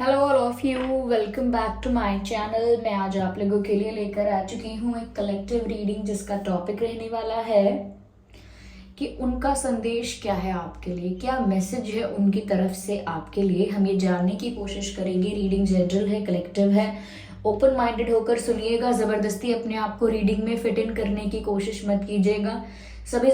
Hello all of you, welcome back to my channel. मैं आज आप लोगों के लिए लेकर आ चुकी हूँ एक कलेक्टिव रीडिंग जिसका टॉपिक रहने वाला है कि उनका संदेश क्या है आपके लिए, क्या मैसेज है उनकी तरफ से आपके लिए। हम ये जानने की कोशिश करेंगे। रीडिंग जनरल है, कलेक्टिव है। ओपन माइंडेड होकर सुनिएगा, ज़बरदस्ती अपने आप को रीडिंग में फिट इन करने की कोशिश मत कीजिएगा। सभी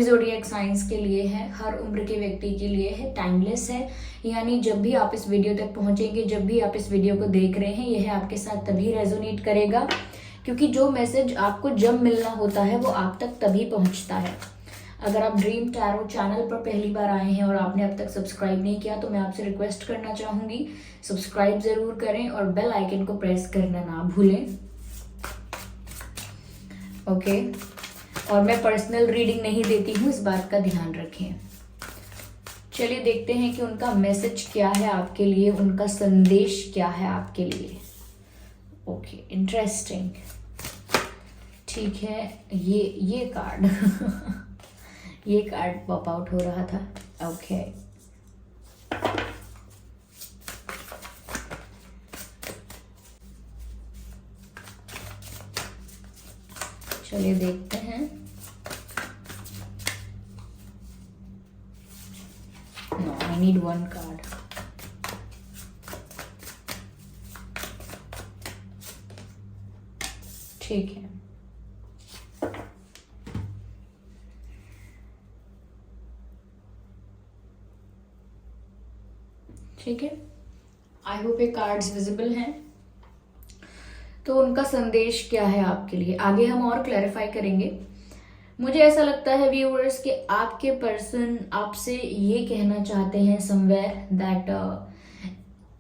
जोडिएक साइंस के लिए है, हर उम्र के व्यक्ति के लिए है, टाइमलेस है। यानी जब भी आप इस वीडियो तक पहुंचेंगे, जब भी आप इस वीडियो को देख रहे हैं, यह आपके साथ तभी रेजोनेट करेगा, क्योंकि जो मैसेज आपको जब मिलना होता है वो आप तक तभी पहुंचता है। अगर आप ड्रीम टैरो चैनल पर पहली बार आए हैं और आपने अब तक सब्सक्राइब नहीं किया तो मैं आपसे रिक्वेस्ट करना चाहूंगी, सब्सक्राइब जरूर करें और बेल आइकन को प्रेस करना ना भूलें। ओके, और मैं पर्सनल रीडिंग नहीं देती हूँ, इस बात का ध्यान रखें। चलिए देखते हैं कि उनका मैसेज क्या है आपके लिए, उनका संदेश क्या है आपके लिए। Okay, interesting. ठीक है, ये कार्ड ये कार्ड पॉप आउट हो रहा था। ओके, चलिए देखते हैं। No, I need one card. ठीक है, ठीक है। आई होप ये कार्ड्स विजिबल हैं। तो उनका संदेश क्या है आपके लिए, आगे हम और क्लैरिफाई करेंगे। मुझे ऐसा लगता है व्यूअर्स कि आपके पर्सन आपसे ये कहना चाहते हैं समवेयर दैट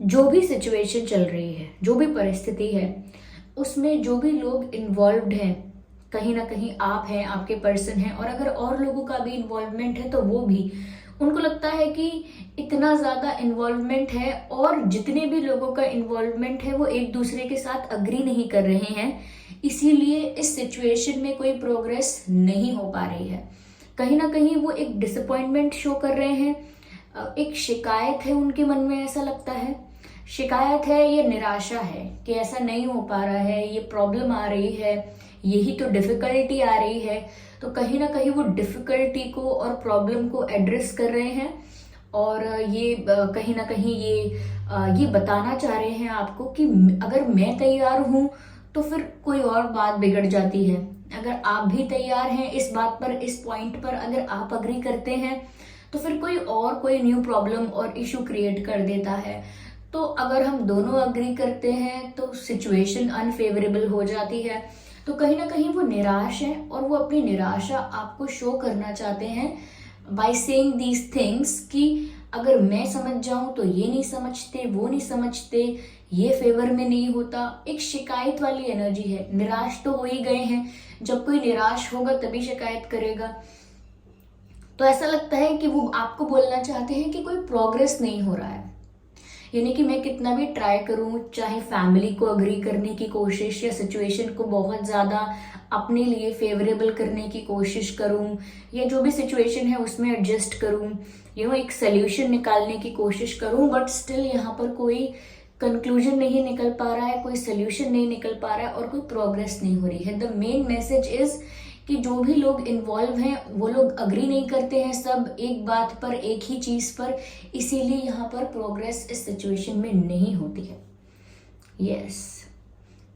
जो भी सिचुएशन चल रही है, जो भी परिस्थिति है, उसमें जो भी लोग इन्वॉल्व्ड हैं, कहीं ना कहीं आप हैं, आपके पर्सन हैं, और अगर और लोगों का भी इन्वॉल्वमेंट है तो वो भी, उनको लगता है कि इतना ज्यादा इन्वॉल्वमेंट है और जितने भी लोगों का इन्वॉल्वमेंट है वो एक दूसरे के साथ अग्री नहीं कर रहे हैं, इसीलिए इस सिचुएशन में कोई प्रोग्रेस नहीं हो पा रही है। कहीं ना कहीं वो एक डिसअपॉइंटमेंट शो कर रहे हैं, एक शिकायत है उनके मन में, ऐसा लगता है। शिकायत है या निराशा है कि ऐसा नहीं हो पा रहा है, ये प्रॉब्लम आ रही है, यही तो डिफिकल्टी आ रही है। तो कहीं ना कहीं वो डिफिकल्टी को और प्रॉब्लम को एड्रेस कर रहे हैं और ये कहीं ना कहीं ये बताना चाह रहे हैं आपको कि अगर मैं तैयार हूं तो फिर कोई और बात बिगड़ जाती है। अगर आप भी तैयार हैं इस बात पर, इस पॉइंट पर अगर आप अग्री करते हैं तो फिर कोई न्यू प्रॉब्लम और इशू क्रिएट कर देता है। तो अगर हम दोनों अग्री करते हैं तो सिचुएशन अनफेवरेबल हो जाती है। तो कहीं ना कहीं वो निराश है और वो अपनी निराशा आपको शो करना चाहते हैं बाय सेइंग दीज थिंग्स कि अगर मैं समझ जाऊं तो ये नहीं समझते, वो नहीं समझते, ये फेवर में नहीं होता। एक शिकायत वाली एनर्जी है। निराश तो हो ही गए हैं, जब कोई निराश होगा तभी शिकायत करेगा। तो ऐसा लगता है कि वो आपको बोलना चाहते हैं कि कोई प्रोग्रेस नहीं हो रहा है। यानी कि मैं कितना भी ट्राई करूं, चाहे फैमिली को अग्री करने की कोशिश या सिचुएशन को बहुत ज्यादा अपने लिए फेवरेबल करने की कोशिश करूं, या जो भी सिचुएशन है उसमें एडजस्ट करूं, एक सोल्यूशन निकालने की कोशिश करूं, बट स्टिल यहाँ पर कोई कंक्लूजन नहीं निकल पा रहा है, कोई सोल्यूशन नहीं निकल पा रहा है और कोई प्रोग्रेस नहीं हो रही है। द मेन मैसेज इज कि जो भी लोग इन्वॉल्व हैं वो लोग अग्री नहीं करते हैं, सब एक बात पर, एक ही चीज पर, इसीलिए यहाँ पर प्रोग्रेस इस सिचुएशन में नहीं होती है। यस,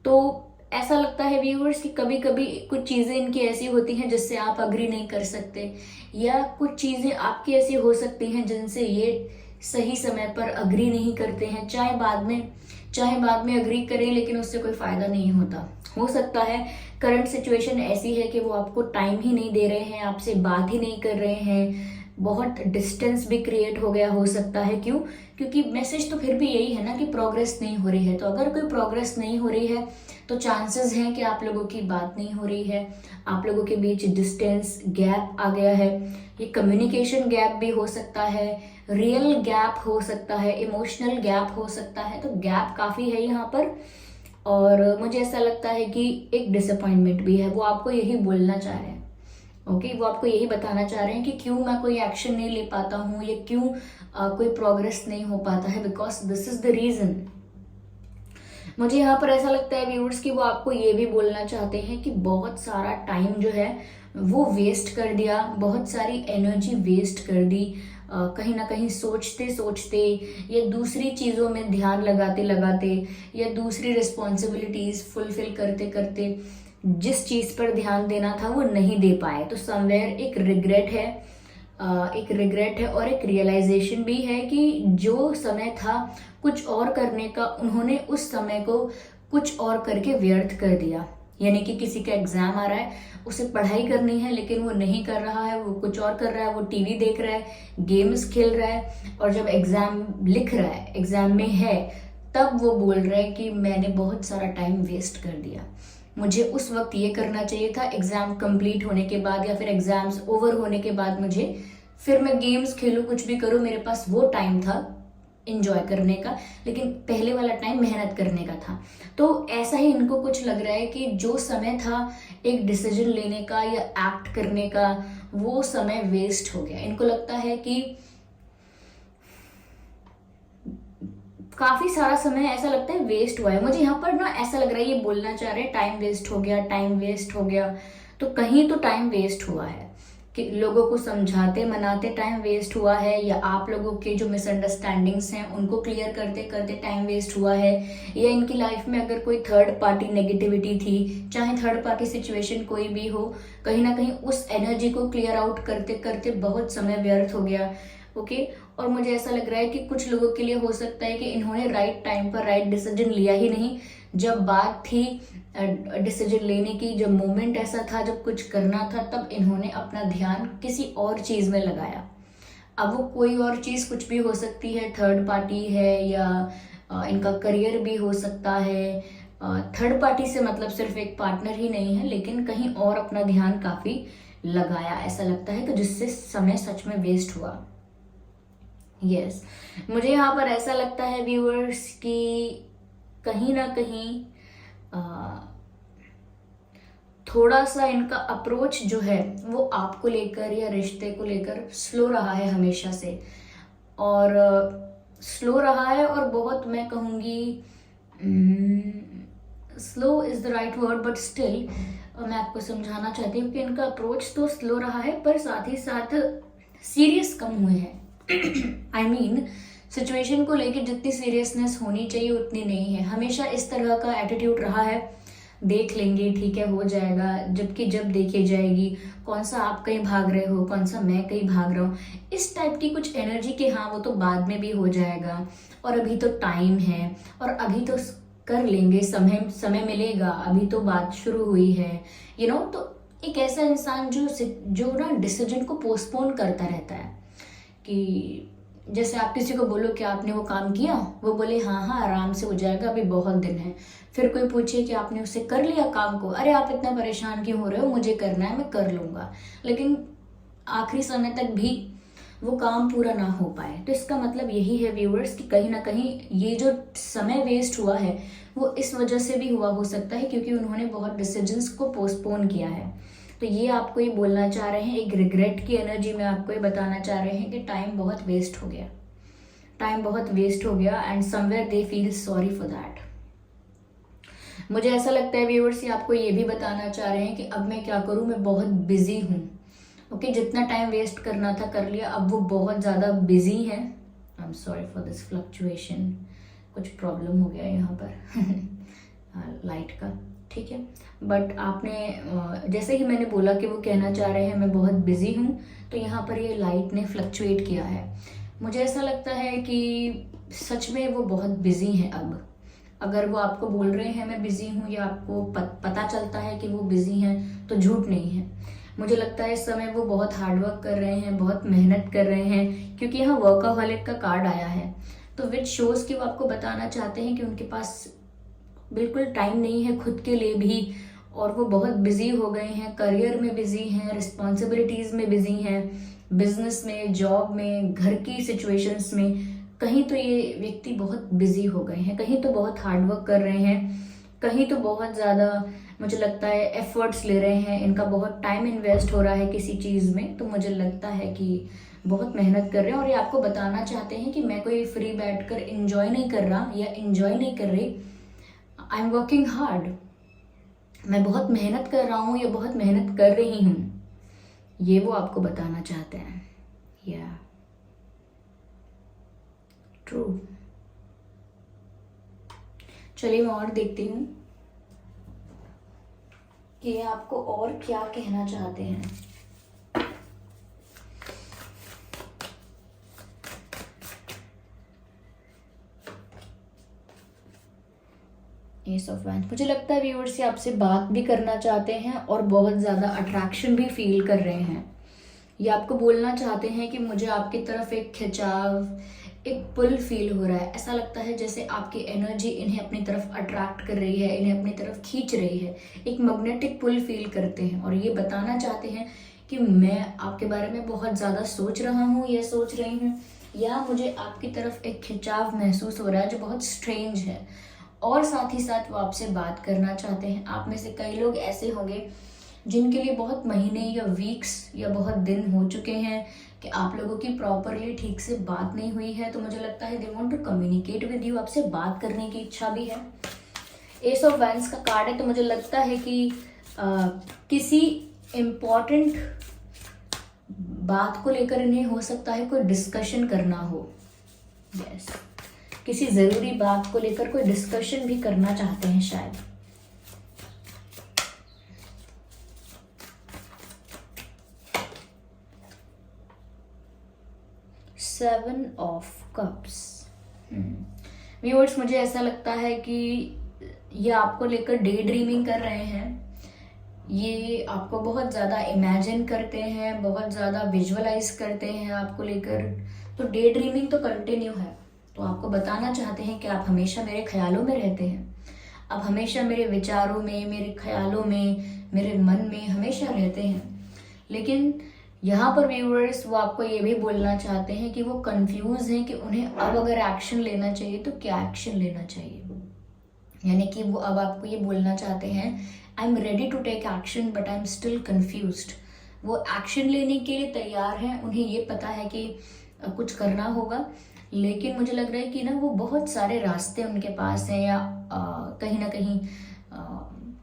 तो ऐसा लगता है व्यूअर्स कि कभी कभी कुछ चीजें इनकी ऐसी होती हैं जिससे आप अग्री नहीं कर सकते, या कुछ चीजें आपकी ऐसी हो सकती हैं जिनसे ये सही समय पर अग्री नहीं करते हैं, चाहे बाद में अग्री करें लेकिन उससे कोई फायदा नहीं होता। हो सकता है करंट सिचुएशन ऐसी है कि वो आपको टाइम ही नहीं दे रहे हैं, आपसे बात ही नहीं कर रहे हैं, बहुत डिस्टेंस भी क्रिएट हो गया हो सकता है। क्यों? क्योंकि मैसेज तो फिर भी यही है ना कि प्रोग्रेस नहीं हो रही है। तो अगर कोई प्रोग्रेस नहीं हो रही है तो चांसेस हैं कि आप लोगों की बात नहीं हो रही है, आप लोगों के बीच डिस्टेंस गैप आ गया है। ये कम्युनिकेशन गैप भी हो सकता है, रियल गैप हो सकता है, इमोशनल गैप हो सकता है। तो गैप काफी है यहाँ पर, और मुझे ऐसा लगता है कि एक डिसअपॉइंटमेंट भी है, वो आपको यही बोलना चाह रहे हैं। ओके, वो आपको यही बताना चाह रहे हैं कि क्यों मैं कोई एक्शन नहीं ले पाता हूँ या क्यों कोई प्रोग्रेस नहीं हो पाता है, because this is the reason. मुझे यहाँ पर ऐसा लगता है व्यूअर्स कि वो आपको ये भी बोलना चाहते हैं कि बहुत सारा टाइम जो है वो वेस्ट कर दिया, बहुत सारी एनर्जी वेस्ट कर दी, कहीं ना कहीं सोचते सोचते या दूसरी चीज़ों में ध्यान लगाते लगाते या दूसरी रिस्पॉन्सिबिलिटीज फुलफिल करते करते जिस चीज़ पर ध्यान देना था वो नहीं दे पाए। तो समवेयर एक रिग्रेट है, और एक रियलाइजेशन भी है कि जो समय था कुछ और करने का, उन्होंने उस समय को कुछ और करके व्यर्थ कर दिया। यानी कि किसी का एग्जाम आ रहा है, उसे पढ़ाई करनी है लेकिन वो नहीं कर रहा है, वो कुछ और कर रहा है, वो टीवी देख रहा है, गेम्स खेल रहा है, और जब एग्जाम लिख रहा है, एग्जाम में है, तब वो बोल रहा है कि मैंने बहुत सारा टाइम वेस्ट कर दिया, मुझे उस वक्त ये करना चाहिए था, एग्जाम कंप्लीट होने के बाद या फिर एग्जाम्स ओवर होने के बाद मुझे फिर मैं गेम्स खेलूं, कुछ भी करूं, मेरे पास वो टाइम था इंजॉय करने का, लेकिन पहले वाला टाइम मेहनत करने का था। तो ऐसा ही इनको कुछ लग रहा है कि जो समय था एक डिसीजन लेने का या एक्ट करने का, वो समय वेस्ट हो गया। इनको लगता है कि काफी सारा समय ऐसा लगता है वेस्ट हुआ है। मुझे यहाँ पर ना ऐसा लग रहा है ये बोलना चाह रहे हैं टाइम वेस्ट हो गया, टाइम वेस्ट हो गया। तो कहीं तो टाइम वेस्ट हुआ है कि लोगों को समझाते मनाते टाइम वेस्ट हुआ है, या आप लोगों के जो मिसअंडरस्टैंडिंग्स हैं उनको क्लियर करते करते टाइम वेस्ट हुआ है, या इनकी लाइफ में अगर कोई थर्ड पार्टी नेगेटिविटी थी, चाहे थर्ड पार्टी सिचुएशन कोई भी हो, कहीं ना कहीं उस एनर्जी को क्लियर आउट करते करते बहुत समय व्यर्थ हो गया। ओके, और मुझे ऐसा लग रहा है कि कुछ लोगों के लिए हो सकता है कि इन्होंने राइट टाइम पर राइट डिसीजन लिया ही नहीं। जब बात थी डिसीजन लेने की, जब मोमेंट ऐसा था जब कुछ करना था, तब इन्होंने अपना ध्यान किसी और चीज में लगाया। अब वो कोई और चीज कुछ भी हो सकती है, थर्ड पार्टी है या इनका करियर भी हो सकता है। थर्ड पार्टी से मतलब सिर्फ एक पार्टनर ही नहीं है, लेकिन कहीं और अपना ध्यान काफी लगाया, ऐसा लगता है कि जिससे समय सच में वेस्ट हुआ। यस, मुझे यहाँ पर ऐसा लगता है व्यूअर्स कि कहीं ना कहीं थोड़ा सा इनका अप्रोच जो है वो आपको लेकर या रिश्ते को लेकर स्लो रहा है हमेशा से, और स्लो रहा है, और बहुत मैं कहूँगी slow is the right word, but still मैं आपको समझाना चाहती हूँ कि इनका अप्रोच तो स्लो रहा है पर साथ ही साथ सीरियस कम हुए हैं। आई मीन सिचुएशन को लेकर जितनी सीरियसनेस होनी चाहिए उतनी नहीं है। हमेशा इस तरह का एटीट्यूड रहा है, देख लेंगे, ठीक है, हो जाएगा, जबकि जब देखी जाएगी, कौन सा आप कहीं भाग रहे हो, कौन सा मैं कहीं भाग रहा हूँ, इस टाइप की कुछ एनर्जी के हाँ वो तो बाद में भी हो जाएगा, और अभी तो टाइम है, और अभी तो कर लेंगे, समय मिलेगा, अभी तो बात शुरू हुई है, यू नो। तो एक ऐसा इंसान जो ना डिसीजन को पोस्टपोन करता रहता है, कि जैसे आप किसी को बोलो कि आपने वो काम किया, वो बोले हाँ हाँ आराम से हो जाएगा, अभी बहुत दिन है। फिर कोई पूछे कि आपने उससे कर लिया काम को, अरे आप इतना परेशान क्यों हो रहे हो, मुझे करना है, मैं कर लूंगा, लेकिन आखिरी समय तक भी वो काम पूरा ना हो पाए। तो इसका मतलब यही है व्यूअर्स कि कहीं ना कहीं ये जो समय वेस्ट हुआ है वो इस वजह से भी हुआ हो सकता है, क्योंकि उन्होंने बहुत डिसीजंस को पोस्टपोन किया है। तो ये आपको ये बोलना चाह रहे हैं, एक रिग्रेट की एनर्जी में आपको ये बताना चाह रहे हैं कि टाइम बहुत वेस्ट हो गया, टाइम बहुत वेस्ट हो गया, and somewhere they feel sorry for that. मुझे ऐसा लगता है व्यूअर्स ये आपको ये भी बताना चाह रहे हैं कि अब मैं क्या करूं, मैं बहुत बिजी हूं। ओके, जितना टाइम वेस्ट करना था कर लिया, अब वो बहुत ज़्यादा बिजी हैं। I am sorry for this fluctuation, कुछ प्रॉब्लम हो गया यहाँ पर लाइट का, ठीक है। बट आपने जैसे ही मैंने बोला कि वो कहना चाह रहे हैं मैं बहुत बिजी हूँ, तो यहाँ पर ये लाइट ने फ्लक्चुएट किया है। मुझे ऐसा लगता है कि सच में वो बहुत बिजी हैं। अब अगर वो आपको बोल रहे हैं मैं बिजी हूँ, या आपको पता चलता है कि वो बिजी हैं, तो झूठ नहीं है। मुझे लगता है इस समय वो बहुत हार्डवर्क कर रहे हैं, बहुत मेहनत कर रहे हैं, क्योंकि यहाँ वर्कaholic का कार्ड आया है, तो विच शोज कि वो आपको बताना चाहते हैं कि उनके पास बिल्कुल टाइम नहीं है खुद के लिए भी, और वो बहुत बिजी हो गए हैं, करियर में बिजी हैं, रिस्पॉन्सिबिलिटीज में बिजी हैं, बिजनेस में, जॉब में, घर की सिचुएशंस में। कहीं तो ये व्यक्ति बहुत बिजी हो गए हैं, कहीं तो बहुत हार्डवर्क कर रहे हैं, कहीं तो बहुत ज़्यादा मुझे लगता है एफर्ट्स ले रहे हैं, इनका बहुत टाइम इन्वेस्ट हो रहा है किसी चीज़ में, तो मुझे लगता है कि बहुत मेहनत कर रहे हैं और ये आपको बताना चाहते हैं कि मैं कोई फ्री बैठकर इंजॉय नहीं कर रहा या इंजॉय नहीं कर रही, आई एम वर्किंग हार्ड, मैं बहुत मेहनत कर रहा हूँ या बहुत मेहनत कर रही हूँ, ये वो आपको बताना चाहते हैं। या ट्रू। चलिए मैं और देखती हूँ कि ये आपको और क्या कहना चाहते हैं। एस ऑफ वैंड्स, मुझे लगता है व्यूअर्स से आपसे बात भी करना चाहते हैं और बहुत ज़्यादा अट्रैक्शन भी फील कर रहे हैं। ये आपको बोलना चाहते हैं कि मुझे आपकी तरफ एक खिंचाव, एक पुल फील हो रहा है। ऐसा लगता है जैसे आपकी एनर्जी इन्हें अपनी तरफ अट्रैक्ट कर रही है, इन्हें अपनी तरफ खींच रही है, एक मैग्नेटिक पुल फील करते हैं और ये बताना चाहते हैं कि मैं आपके बारे में बहुत ज़्यादा सोच रहा हूँ या सोच रही हूँ, या मुझे आपकी तरफ एक खिंचाव महसूस हो रहा है जो बहुत स्ट्रेंज है। और साथ ही साथ वो आपसे बात करना चाहते हैं। आप में से कई लोग ऐसे होंगे जिनके लिए बहुत महीने या वीक्स या बहुत दिन हो चुके हैं कि आप लोगों की प्रॉपरली ठीक से बात नहीं हुई है, तो मुझे लगता है they want to communicate with you, आपसे बात करने की इच्छा भी है। एस ऑफ वैंड्स का कार्ड है, तो मुझे लगता है कि किसी इम्पॉर्टेंट बात को लेकर इन्हें हो सकता है कोई डिस्कशन करना हो। यस, किसी ज़रूरी बात को लेकर कोई डिस्कशन भी करना चाहते हैं शायद। Seven of cups. व्यूअर्स, मुझे ऐसा लगता है कि ये आपको लेकर डे ड्रीमिंग कर रहे हैं, ये आपको बहुत ज़्यादा इमेजिन करते हैं, बहुत ज़्यादा विजुअलाइज करते हैं आपको लेकर। तो डे ड्रीमिंग तो कंटिन्यू है, तो आपको बताना चाहते हैं कि आप हमेशा मेरे ख्यालों में रहते हैं, आप हमेशा मेरे विचारों में, मेरे ख्यालों में, मेरे मन में हमेशा रहते हैं। लेकिन यहाँ पर व्यूअर्स वो आपको ये भी बोलना चाहते हैं कि वो कंफ्यूज हैं कि उन्हें अब अगर एक्शन लेना चाहिए तो क्या एक्शन लेना चाहिए। यानी कि वो अब आपको ये बोलना चाहते हैं, I am ready to take action but I am still confused. वो एक्शन लेने के लिए तैयार हैं, उन्हें ये पता है कि कुछ करना होगा, लेकिन मुझे लग रहा है कि ना वो बहुत सारे रास्ते उनके पास हैं, या कहीं ना कहीं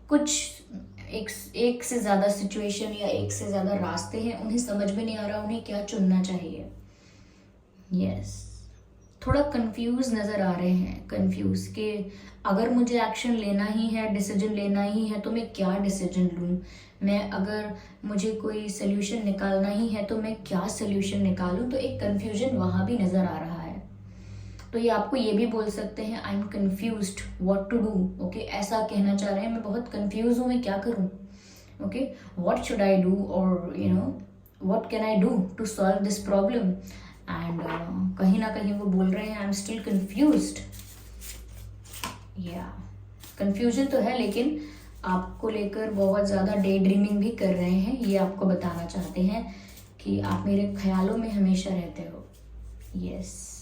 कुछ एक से ज़्यादा सिचुएशन या एक से ज़्यादा रास्ते हैं, उन्हें समझ में नहीं आ रहा उन्हें क्या चुनना चाहिए। यस, थोड़ा कंफ्यूज नज़र आ रहे हैं, कंफ्यूज कि अगर मुझे एक्शन लेना ही है, डिसीजन लेना ही है, तो मैं क्या डिसीजन लूँ, मैं अगर मुझे कोई सोल्यूशन निकालना ही है तो मैं क्या सोल्यूशन निकालूँ। तो एक कंफ्यूजन वहाँ भी नज़र आ रहा है। तो ये आपको ये भी बोल सकते हैं, I am confused what to do. Okay, ऐसा कहना चाह रहे हैं मैं बहुत कंफ्यूज हूँ, मैं क्या करूँ। Okay, what should I do, और you know what can I do to solve this problem. And कहीं ना कहीं वो बोल रहे हैं आई एम स्टिल कन्फ्यूज्ड। या कन्फ्यूजन तो है, लेकिन आपको लेकर बहुत ज़्यादा डे ड्रीमिंग भी कर रहे हैं। ये आपको बताना चाहते हैं कि आप मेरे ख्यालों में हमेशा रहते हो। यस,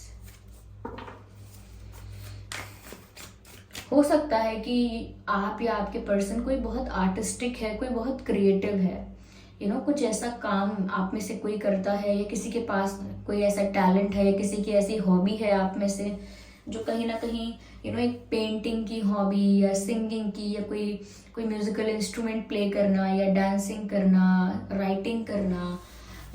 हो सकता है कि आप या आपके पर्सन कोई बहुत आर्टिस्टिक है, कोई बहुत क्रिएटिव है, कुछ ऐसा काम आप में से कोई करता है, या किसी के पास कोई ऐसा टैलेंट है, या किसी की ऐसी हॉबी है आप में से जो कहीं ना कहीं एक पेंटिंग की हॉबी या सिंगिंग की, या कोई म्यूजिकल इंस्ट्रूमेंट प्ले करना, या डांसिंग करना, राइटिंग करना,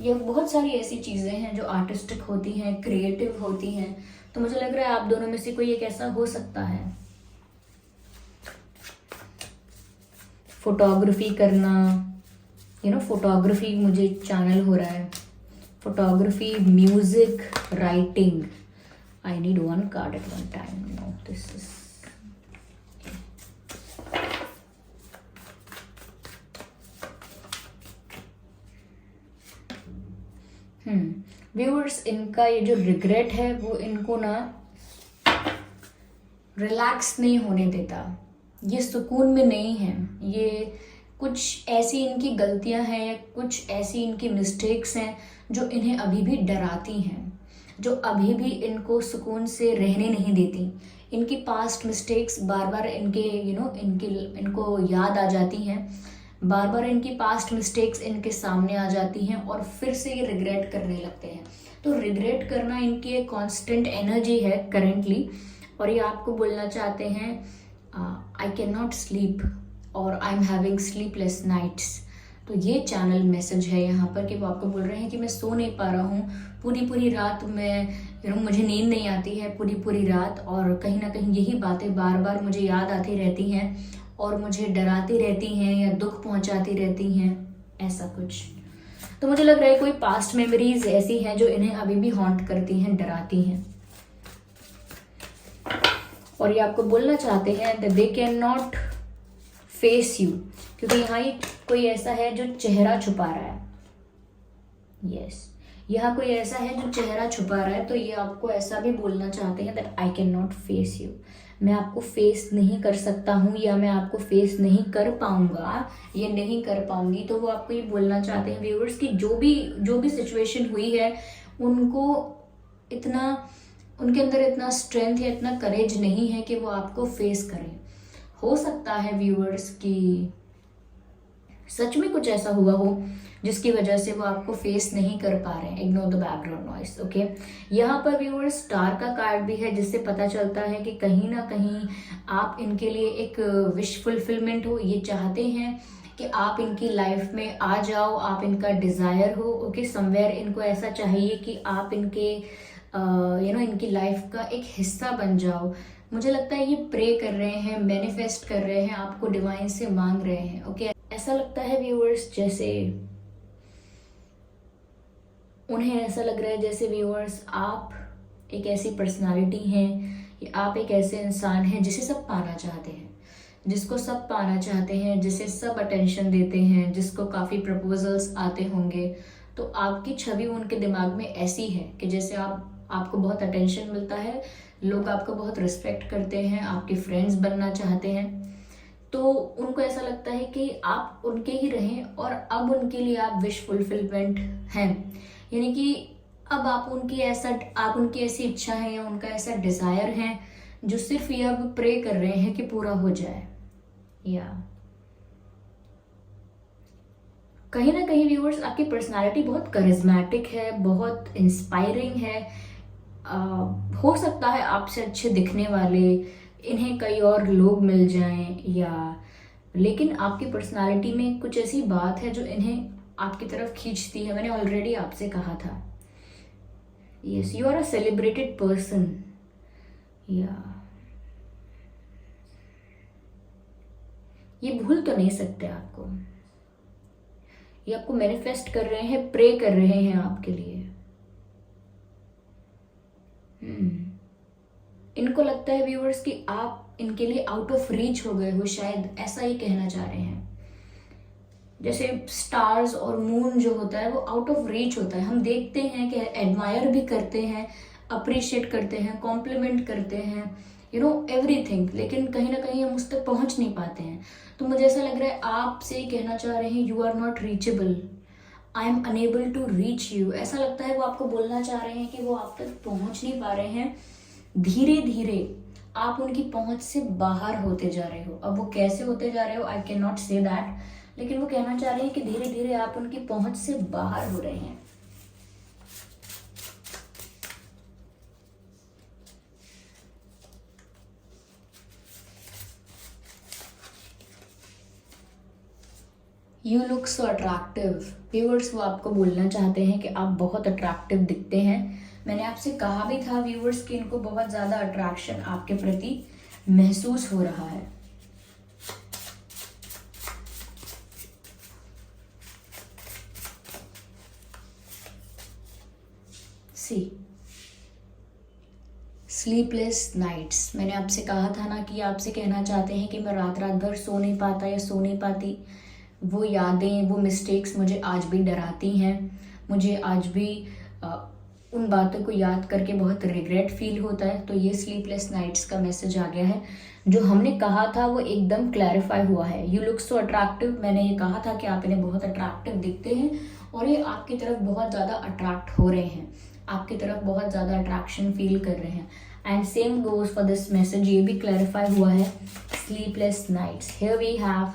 या बहुत सारी ऐसी चीज़ें हैं जो आर्टिस्टिक होती हैं, क्रिएटिव होती हैं। तो मुझे लग रहा है आप दोनों में से कोई एक ऐसा हो सकता है। फोटोग्राफी करना, फोटोग्राफी मुझे चैनल हो रहा है, photography, music, writing. I need one card at one time. No, this is viewers, इनका ये जो रिग्रेट है वो इनको ना रिलैक्स नहीं होने देता, ये सुकून में नहीं है। ये कुछ ऐसी इनकी गलतियां हैं या कुछ ऐसी इनकी मिस्टेक्स हैं जो इन्हें अभी भी डराती हैं, जो अभी भी इनको सुकून से रहने नहीं देती। इनकी पास्ट मिस्टेक्स बार बार इनके इनको याद आ जाती हैं, बार बार इनकी पास्ट मिस्टेक्स इनके सामने आ जाती हैं और फिर से ये रिग्रेट करने लगते हैं। तो रिग्रेट करना इनकी एक कांस्टेंट एनर्जी है करेंटली, और ये आपको बोलना चाहते हैं आई कैन नॉट स्लीप और I am having sleepless nights. तो ये चैनल मैसेज है यहाँ पर कि वो आपको बोल रहे हैं कि मैं सो नहीं पा रहा हूँ पूरी रात में, मुझे नींद नहीं आती है पूरी रात, और कहीं ना कहीं यही बातें बार बार मुझे याद आती रहती हैं और मुझे डराती रहती हैं या दुख पहुंचाती रहती हैं, ऐसा कुछ। तो मुझे लग रहा है कोई पास्ट मेमोरीज ऐसी हैं जो इन्हें अभी भी हॉन्ट करती हैं, डराती हैं, और ये आपको बोलना चाहते हैं that they can not face you, क्योंकि यहाँ ये कोई ऐसा है जो चेहरा छुपा रहा है। यस, यहाँ कोई ऐसा है जो चेहरा छुपा रहा है, तो ये आपको ऐसा भी बोलना चाहते हैं that I can not face you, मैं आपको फेस नहीं कर सकता हूँ या मैं आपको फेस नहीं कर पाऊंगा, ये नहीं कर पाऊंगी। तो वो आपको ये बोलना चाहते हैं व्यूअर्स कि जो भी सिचुएशन हुई है उनको उनके अंदर इतना स्ट्रेंथ या इतना करेज नहीं है कि वो आपको फेस करें। हो सकता है व्यूअर्स कि सच में कुछ ऐसा हुआ हो जिसकी वजह से वो आपको फेस नहीं कर पा रहे हैं। Ignore the background noise, okay. यहाँ पर व्यूअर्स स्टार का कार्ड भी है, जिससे पता चलता है कि कहीं ना कहीं आप इनके लिए एक विश फुलफिलमेंट हो, ये चाहते हैं कि आप इनकी लाइफ में आ जाओ, आप इनका डिजायर हो, ओके। समवेयर इनको ऐसा चाहिए कि आप इनके इनकी लाइफ का एक हिस्सा बन जाओ। मुझे लगता है ये प्रे कर रहे हैं, मैनिफेस्ट कर रहे हैं, आपको डिवाइन से मांग रहे हैं, ओके। ऐसा लगता है व्यूअर्स जैसे उन्हें ऐसा लग रहा है जैसे व्यूअर्स आप एक ऐसी पर्सनालिटी हैं, या आप एक ऐसे इंसान हैं जिसे सब पाना चाहते हैं, जिसको सब पाना चाहते हैं, जिसे सब अटेंशन देते हैं, जिसको काफ़ी प्रपोजल्स आते होंगे। तो आपकी छवि उनके दिमाग में ऐसी है कि जैसे आपको बहुत अटेंशन मिलता है, लोग आपको बहुत रिस्पेक्ट करते हैं, आपके फ्रेंड्स बनना चाहते हैं। तो उनको ऐसा लगता है कि आप उनके ही रहें, और अब उनके लिए आप विश फुलफिलमेंट हैं, यानी कि अब आप उनकी ऐसी इच्छा है या उनका ऐसा डिजायर है जो सिर्फ ये अब प्रे कर रहे हैं कि पूरा हो जाए। या कहीं ना कहीं व्यूअर्स आपकी पर्सनालिटी बहुत करिज्मेटिक है, बहुत इंस्पायरिंग है। हो सकता है आपसे अच्छे दिखने वाले इन्हें कई और लोग मिल जाएं, लेकिन आपकी पर्सनालिटी में कुछ ऐसी बात है जो इन्हें आपकी तरफ खींचती है। मैंने ऑलरेडी आपसे कहा था, yes, you are a celebrated person. ये भूल तो नहीं सकते आपको, ये आपको मैनिफेस्ट कर रहे हैं, प्रे कर रहे हैं आपके लिए। इनको लगता है व्यूअर्स कि आप इनके लिए आउट ऑफ रीच हो गए हो, शायद ऐसा ही कहना चाह रहे हैं। जैसे स्टार्स और मून जो होता है वो आउट ऑफ रीच होता है, हम देखते हैं कि एडमायर भी करते हैं, अप्रिशिएट करते हैं, कॉम्प्लीमेंट करते हैं, एवरीथिंग, लेकिन कहीं ना कहीं हम उस तक पहुंच नहीं पाते हैं। तो मुझे ऐसा लग रहा है आपसे कहना चाह रहे हैं you are not reachable, I am unable to reach you. ऐसा लगता है वो आपको बोलना चाह रहे हैं कि वो आप तक पहुंच नहीं पा रहे हैं, धीरे धीरे आप उनकी पहुंच से बाहर होते जा रहे हो। अब वो कैसे होते जा रहे हो I can not say that, लेकिन वो कहना चाह रहे हैं कि धीरे धीरे आप उनकी पहुंच से बाहर हो रहे हैं। You look so attractive. Viewers वो आपको बोलना चाहते हैं कि आप बहुत अट्रैक्टिव दिखते हैं। मैंने आपसे कहा भी था व्यूअर्स कि इनको बहुत ज़्यादा अट्रैक्शन आपके प्रति महसूस हो रहा है। स्लीपलेस नाइट्स, मैंने आपसे कहा था ना कि आपसे कहना चाहते हैं कि मैं रात भर सो नहीं पाता या सो नहीं पाती। वो यादें, वो मिस्टेक्स मुझे आज भी डराती हैं, मुझे आज भी उन बातों को याद करके बहुत रिग्रेट फील होता है। तो ये स्लीपलेस नाइट्स का मैसेज आ गया है। जो हमने कहा था वो एकदम क्लैरिफाई हुआ है। यू लुक सो अट्रैक्टिव, मैंने ये कहा था कि आप इन्हें बहुत अट्रैक्टिव दिखते हैं और ये आपकी तरफ बहुत ज़्यादा अट्रैक्ट हो रहे हैं, आपकी तरफ बहुत ज़्यादा अट्रैक्शन फील कर रहे हैं। And same goes for this message, ये भी क्लैरिफाई हुआ है, sleepless nights. Here we have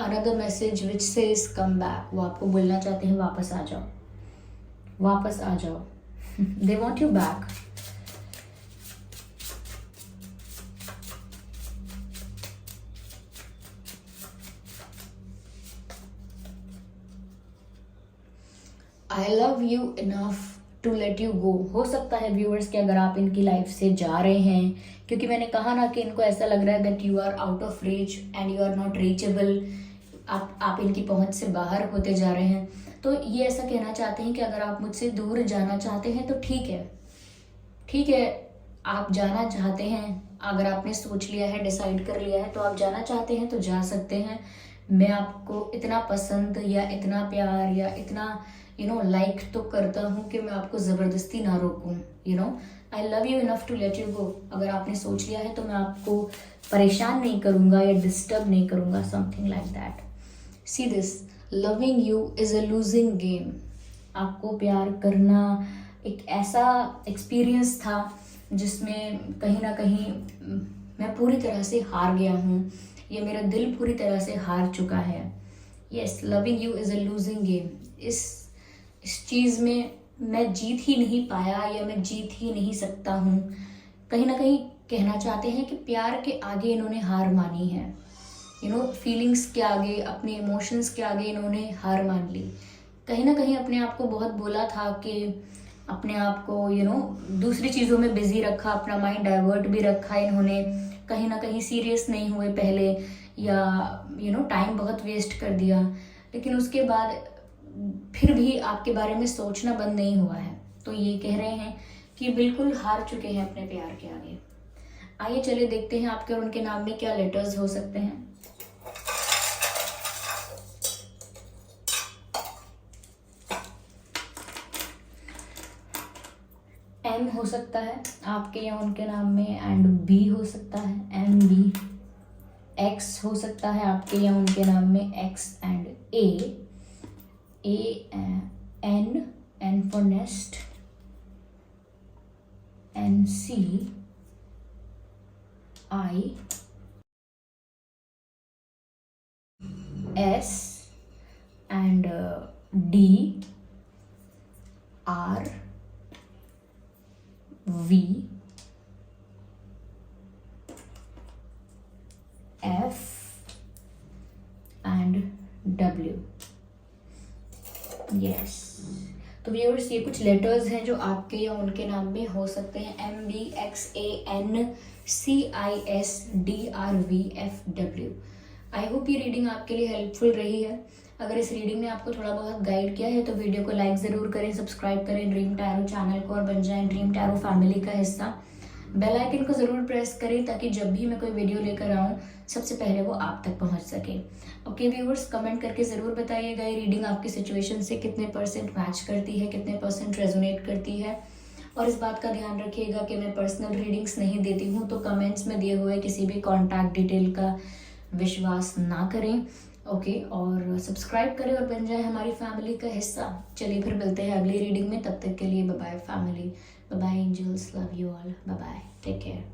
another message which says come back. वो आपको बोलना चाहते हैं वापस आ जाओ, वापस आ जाओ। They want you back. I love you enough to let you go. हो सकता है व्यूअर्स कि अगर आप इनकी लाइफ से जा रहे हैं, क्योंकि मैंने कहा ना कि इनको ऐसा लग रहा है that you are out of reach and you are not reachable, आप इनकी पहुंच से बाहर होते जा रहे हैं। तो ये ऐसा कहना चाहते हैं कि अगर आप मुझसे दूर जाना चाहते हैं तो ठीक है, ठीक है, आप जाना चाहते हैं, अगर आपने सोच लिया है, डिसाइड कर लिया है, तो आप जाना चाहते हैं तो जा सकते हैं। मैं आपको इतना पसंद या इतना प्यार या इतना लाइक तो करता हूँ कि मैं आपको ज़बरदस्ती ना रोकूँ। I love you enough to let you go. अगर आपने सोच लिया है तो मैं आपको परेशान नहीं करूँगा या डिस्टर्ब नहीं करूँगा, something like that. See this, loving you is a losing game. आपको प्यार करना एक ऐसा एक्सपीरियंस था जिसमें कहीं ना कहीं मैं पूरी तरह से हार गया हूँ, ये मेरा दिल पूरी तरह से हार चुका है। Yes, loving you is a losing game. इस चीज़ में मैं जीत ही नहीं पाया या मैं जीत ही नहीं सकता हूँ। कहीं ना कहीं कहना चाहते हैं कि प्यार के आगे इन्होंने हार मानी है, फीलिंग्स के आगे, अपने इमोशंस के आगे इन्होंने हार मान ली। कहीं ना कहीं अपने आप को बहुत बोला था कि अपने आप को दूसरी चीज़ों में बिजी रखा, अपना माइंड डाइवर्ट भी रखा इन्होंने, कहीं ना कहीं सीरियस नहीं हुए पहले, या टाइम बहुत वेस्ट कर दिया। लेकिन उसके बाद फिर भी आपके बारे में सोचना बंद नहीं हुआ है। तो ये कह रहे हैं कि बिल्कुल हार चुके हैं अपने प्यार के आगे। आइए चलिए देखते हैं आपके और उनके नाम में क्या लेटर्स हो सकते हैं। एम हो सकता है आपके या उनके नाम में, एंड बी हो सकता है, एम बी। एक्स हो सकता है आपके या उनके नाम में, X and A N for nest, N C I S and D R V F and W. Yes, तो व्यूअर्स ये कुछ लेटर्स हैं जो आपके या उनके नाम में हो सकते हैं। M B X A N C I S D R V F W. I hope ये रीडिंग आपके लिए हेल्पफुल रही है। अगर इस रीडिंग ने आपको थोड़ा बहुत गाइड किया है तो वीडियो को लाइक ज़रूर करें, सब्सक्राइब करें ड्रीम टैरो चैनल को और बन जाएं ड्रीम टैरो फैमिली का हिस्सा। बेल आइकन को ज़रूर प्रेस करें ताकि जब भी मैं कोई वीडियो लेकर आऊँ सबसे पहले वो आप तक पहुँच सके। ओके व्यूअर्स, कमेंट करके ज़रूर बताइएगा ये रीडिंग आपकी सिचुएशन से कितने % मैच करती है, कितने % रेजोनेट करती है। और इस बात का ध्यान रखिएगा कि मैं पर्सनल रीडिंग्स नहीं देती हूँ, तो कमेंट्स में दिए हुए किसी भी कॉन्टैक्ट डिटेल का विश्वास ना करें। ओके, और सब्सक्राइब करें और बन जाए हमारी फैमिली का हिस्सा। चलिए फिर मिलते हैं अगली रीडिंग में, तब तक के लिए bye bye family, bye bye angels, love you all, bye bye, take care.